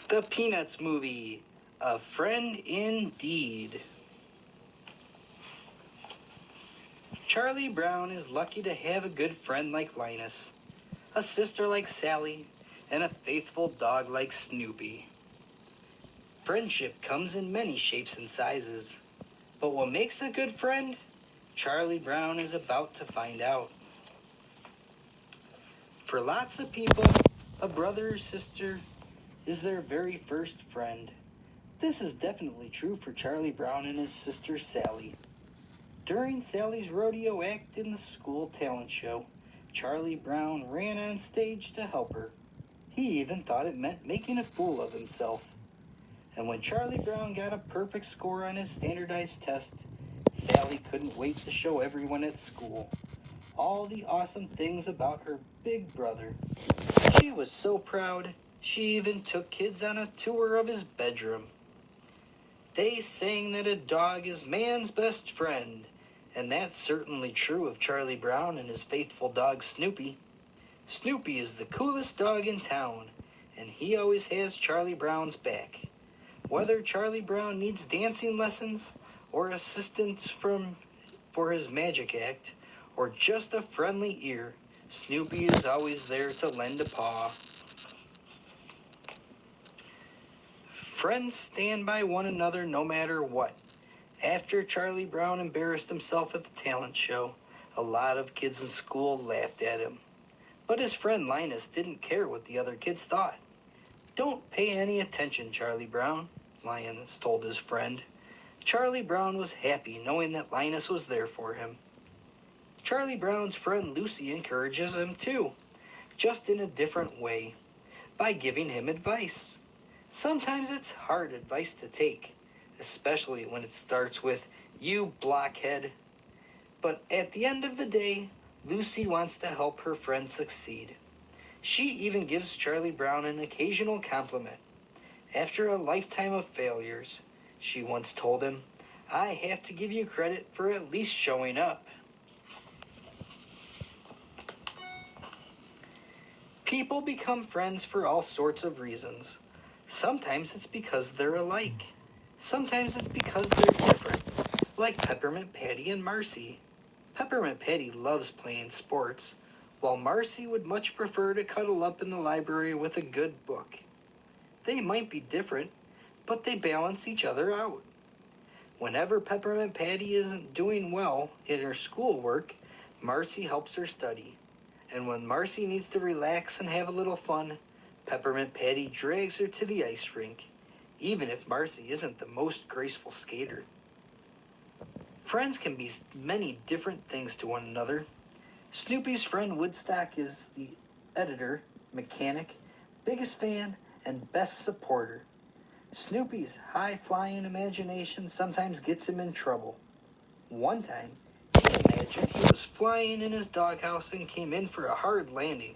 The Peanuts Movie, A Friend Indeed. Charlie Brown is lucky to have a good friend like Linus, a sister like Sally, and a faithful dog like Snoopy. Friendship comes in many shapes and sizes, but what makes a good friend? Charlie Brown is about to find out. For lots of people, a brother or sister is their very first friend. This is definitely true for Charlie Brown and his sister Sally. During Sally's rodeo act in the school talent show, Charlie Brown ran on stage to help her. He even thought it meant making a fool of himself. And when Charlie Brown got a perfect score on his standardized test, Sally couldn't wait to show everyone at school all the awesome things about her big brother. She was so proud, she even took kids on a tour of his bedroom. They sang that a dog is man's best friend, and that's certainly true of Charlie Brown and his faithful dog Snoopy. Snoopy is the coolest dog in town, and he always has Charlie Brown's back. Whether Charlie Brown needs dancing lessons or assistance for his magic act, or just a friendly ear, Snoopy is always there to lend a paw. Friends stand by one another no matter what. After Charlie Brown embarrassed himself at the talent show, a lot of kids in school laughed at him. But his friend Linus didn't care what the other kids thought. "Don't pay any attention, Charlie Brown," Linus told his friend. Charlie Brown was happy knowing that Linus was there for him. Charlie Brown's friend Lucy encourages him too, just in a different way, by giving him advice. Sometimes it's hard advice to take, especially when it starts with, "You blockhead." But at the end of the day, Lucy wants to help her friend succeed. She even gives Charlie Brown an occasional compliment. After a lifetime of failures, she once told him, "I have to give you credit for at least showing up." People become friends for all sorts of reasons. Sometimes it's because they're alike. Sometimes it's because they're different, like Peppermint Patty and Marcy. Peppermint Patty loves playing sports, while Marcy would much prefer to cuddle up in the library with a good book. They might be different, but they balance each other out. Whenever Peppermint Patty isn't doing well in her schoolwork, Marcy helps her study. And when Marcy needs to relax and have a little fun, Peppermint Patty drags her to the ice rink, even if Marcy isn't the most graceful skater. Friends can be many different things to one another. Snoopy's friend Woodstock is the editor, mechanic, biggest fan, and best supporter. Snoopy's high-flying imagination sometimes gets him in trouble. One time, he imagined he was flying in his doghouse and came in for a hard landing.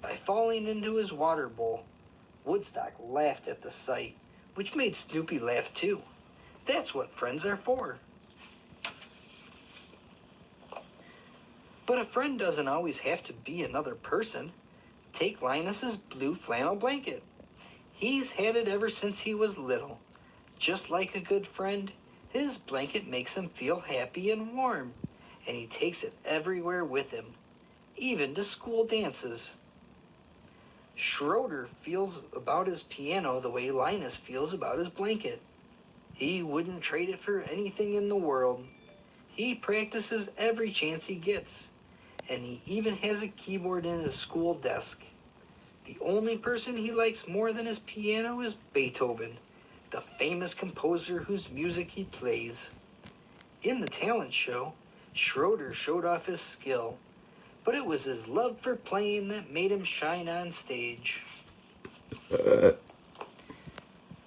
By falling into his water bowl, Woodstock laughed at the sight, which made Snoopy laugh too. That's what friends are for. But a friend doesn't always have to be another person. Take Linus's blue flannel blanket. He's had it ever since he was little. Just like a good friend, his blanket makes him feel happy and warm, and he takes it everywhere with him, even to school dances. Schroeder feels about his piano the way Linus feels about his blanket. He wouldn't trade it for anything in the world. He practices every chance he gets, and he even has a keyboard in his school desk. The only person he likes more than his piano is Beethoven, the famous composer whose music he plays. In the talent show, Schroeder showed off his skill, but it was his love for playing that made him shine on stage.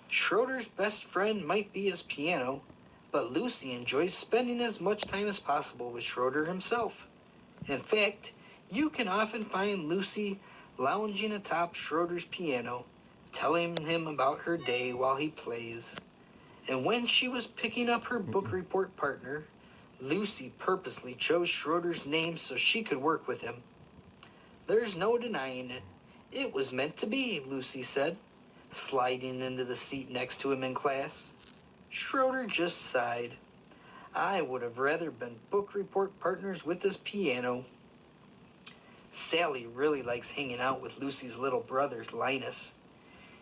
Schroeder's best friend might be his piano, but Lucy enjoys spending as much time as possible with Schroeder himself. In fact, you can often find Lucy lounging atop Schroeder's piano, telling him about her day while he plays. And when she was picking up her book report partner, Lucy purposely chose Schroeder's name so she could work with him. "There's no denying it. It was meant to be," Lucy said. sliding into the seat next to him in class. Schroeder just sighed. I would have rather been book report partners with this piano. Sally really likes hanging out with Lucy's little brother, Linus.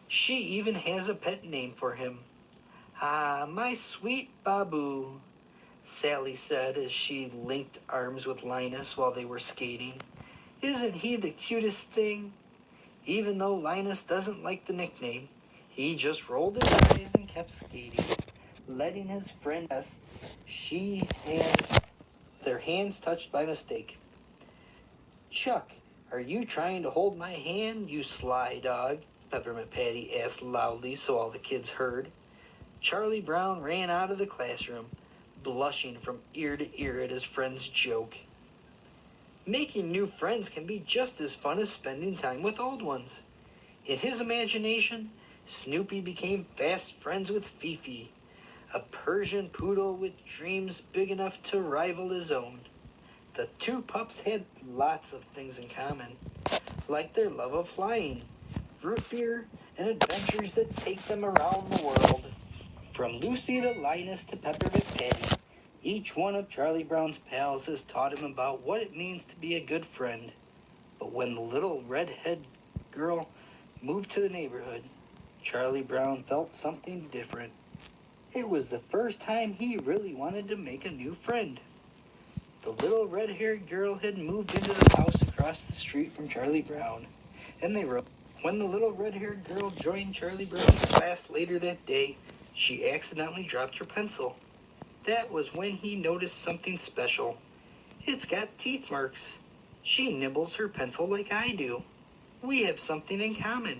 She even has a pet name for him. Ah, my sweet Babu, Sally said as she linked arms with Linus while they were skating. Isn't he the cutest thing? Even though Linus doesn't like the nickname, he just rolled his eyes and kept skating, letting his friend guess their hands touched by mistake. Chuck, are you trying to hold my hand, you sly dog? Peppermint Patty asked loudly so all the kids heard. Charlie Brown ran out of the classroom, blushing from ear to ear at his friend's joke. Making new friends can be just as fun as spending time with old ones. In his imagination, Snoopy became fast friends with Fifi, a Persian poodle with dreams big enough to rival his own. The two pups had lots of things in common, like their love of flying, root beer, and adventures that take them around the world. From Lucy to Linus to Peppermint Patty, each one of Charlie Brown's pals has taught him about what it means to be a good friend. But when the little redhead girl moved to the neighborhood, Charlie Brown felt something different. It was the first time he really wanted to make a new friend. The little red-haired girl had moved into the house across the street from Charlie Brown, and they wrote. When the little red-haired girl joined Charlie Brown's class later that day, she accidentally dropped her pencil. That was when he noticed something special. It's got teeth marks. She nibbles her pencil like I do. We have something in common.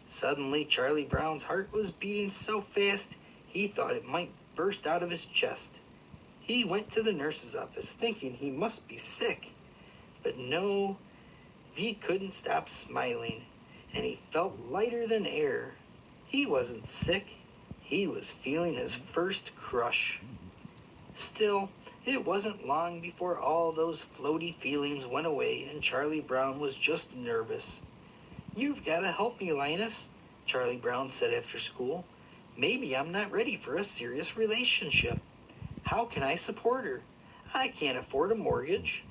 Suddenly, Charlie Brown's heart was beating so fast he thought it might burst out of his chest. He went to the nurse's office thinking he must be sick. But no, he couldn't stop smiling, and he felt lighter than air. He wasn't sick. He was feeling his first crush. Still, it wasn't long before all those floaty feelings went away and Charlie Brown was just nervous. You've got to help me, Linus, Charlie Brown said after school. Maybe I'm not ready for a serious relationship. How can I support her? I can't afford a mortgage.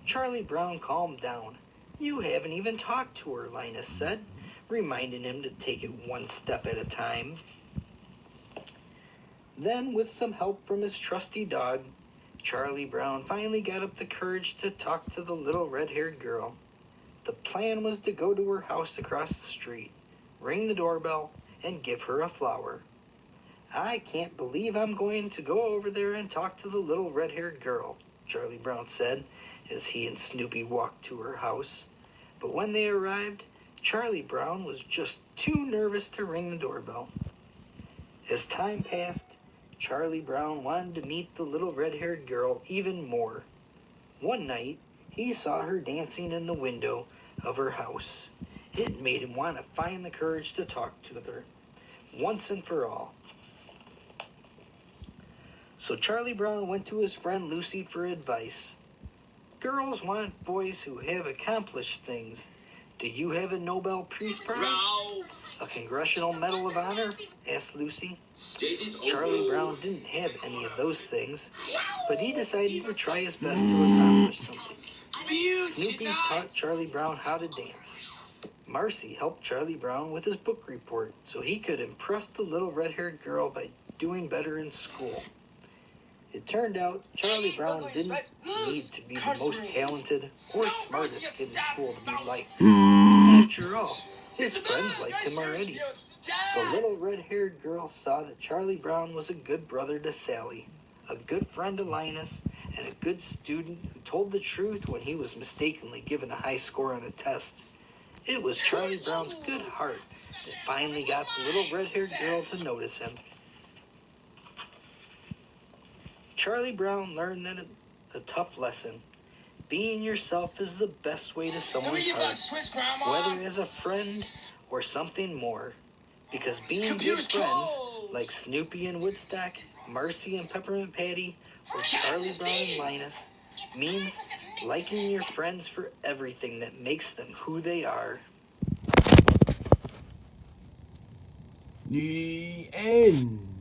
Charlie Brown calmed down. You haven't even talked to her, Linus said, reminding him to take it one step at a time. Then, with some help from his trusty dog, Charlie Brown finally got up the courage to talk to the little red-haired girl. The plan was to go to her house across the street, ring the doorbell, and give her a flower. I can't believe I'm going to go over there and talk to the little red-haired girl, Charlie Brown said, as he and Snoopy walked to her house. But when they arrived, Charlie Brown was just too nervous to ring the doorbell. As time passed, Charlie Brown wanted to meet the little red-haired girl even more. One night, he saw her dancing in the window of her house. It made him want to find the courage to talk to her, once and for all. So Charlie Brown went to his friend Lucy for advice. Girls want boys who have accomplished things. Do you have a Nobel Peace Prize? A Congressional Medal of Honor? Asked Lucy. Charlie Brown didn't have any of those things, but he decided to try his best to accomplish something. Snoopy taught Charlie Brown how to dance. Marcy helped Charlie Brown with his book report so he could impress the little red-haired girl by doing better in school. It turned out Charlie Brown didn't need to be the most talented or smartest kid in school to be liked. After all, his friends liked him already. The little red-haired girl saw that Charlie Brown was a good brother to Sally, a good friend to Linus, and a good student who told the truth when he was mistakenly given a high score on a test. It was Charlie Brown's good heart that finally got the little red-haired girl to notice him. Charlie Brown learned that a tough lesson. Being yourself is the best way to someone's heart, whether as a friend or something more. Because being good friends, like Snoopy and Woodstock, Marcy and Peppermint Patty, or Charlie Brown and Linus, means liking your friends for everything that makes them who they are. The end.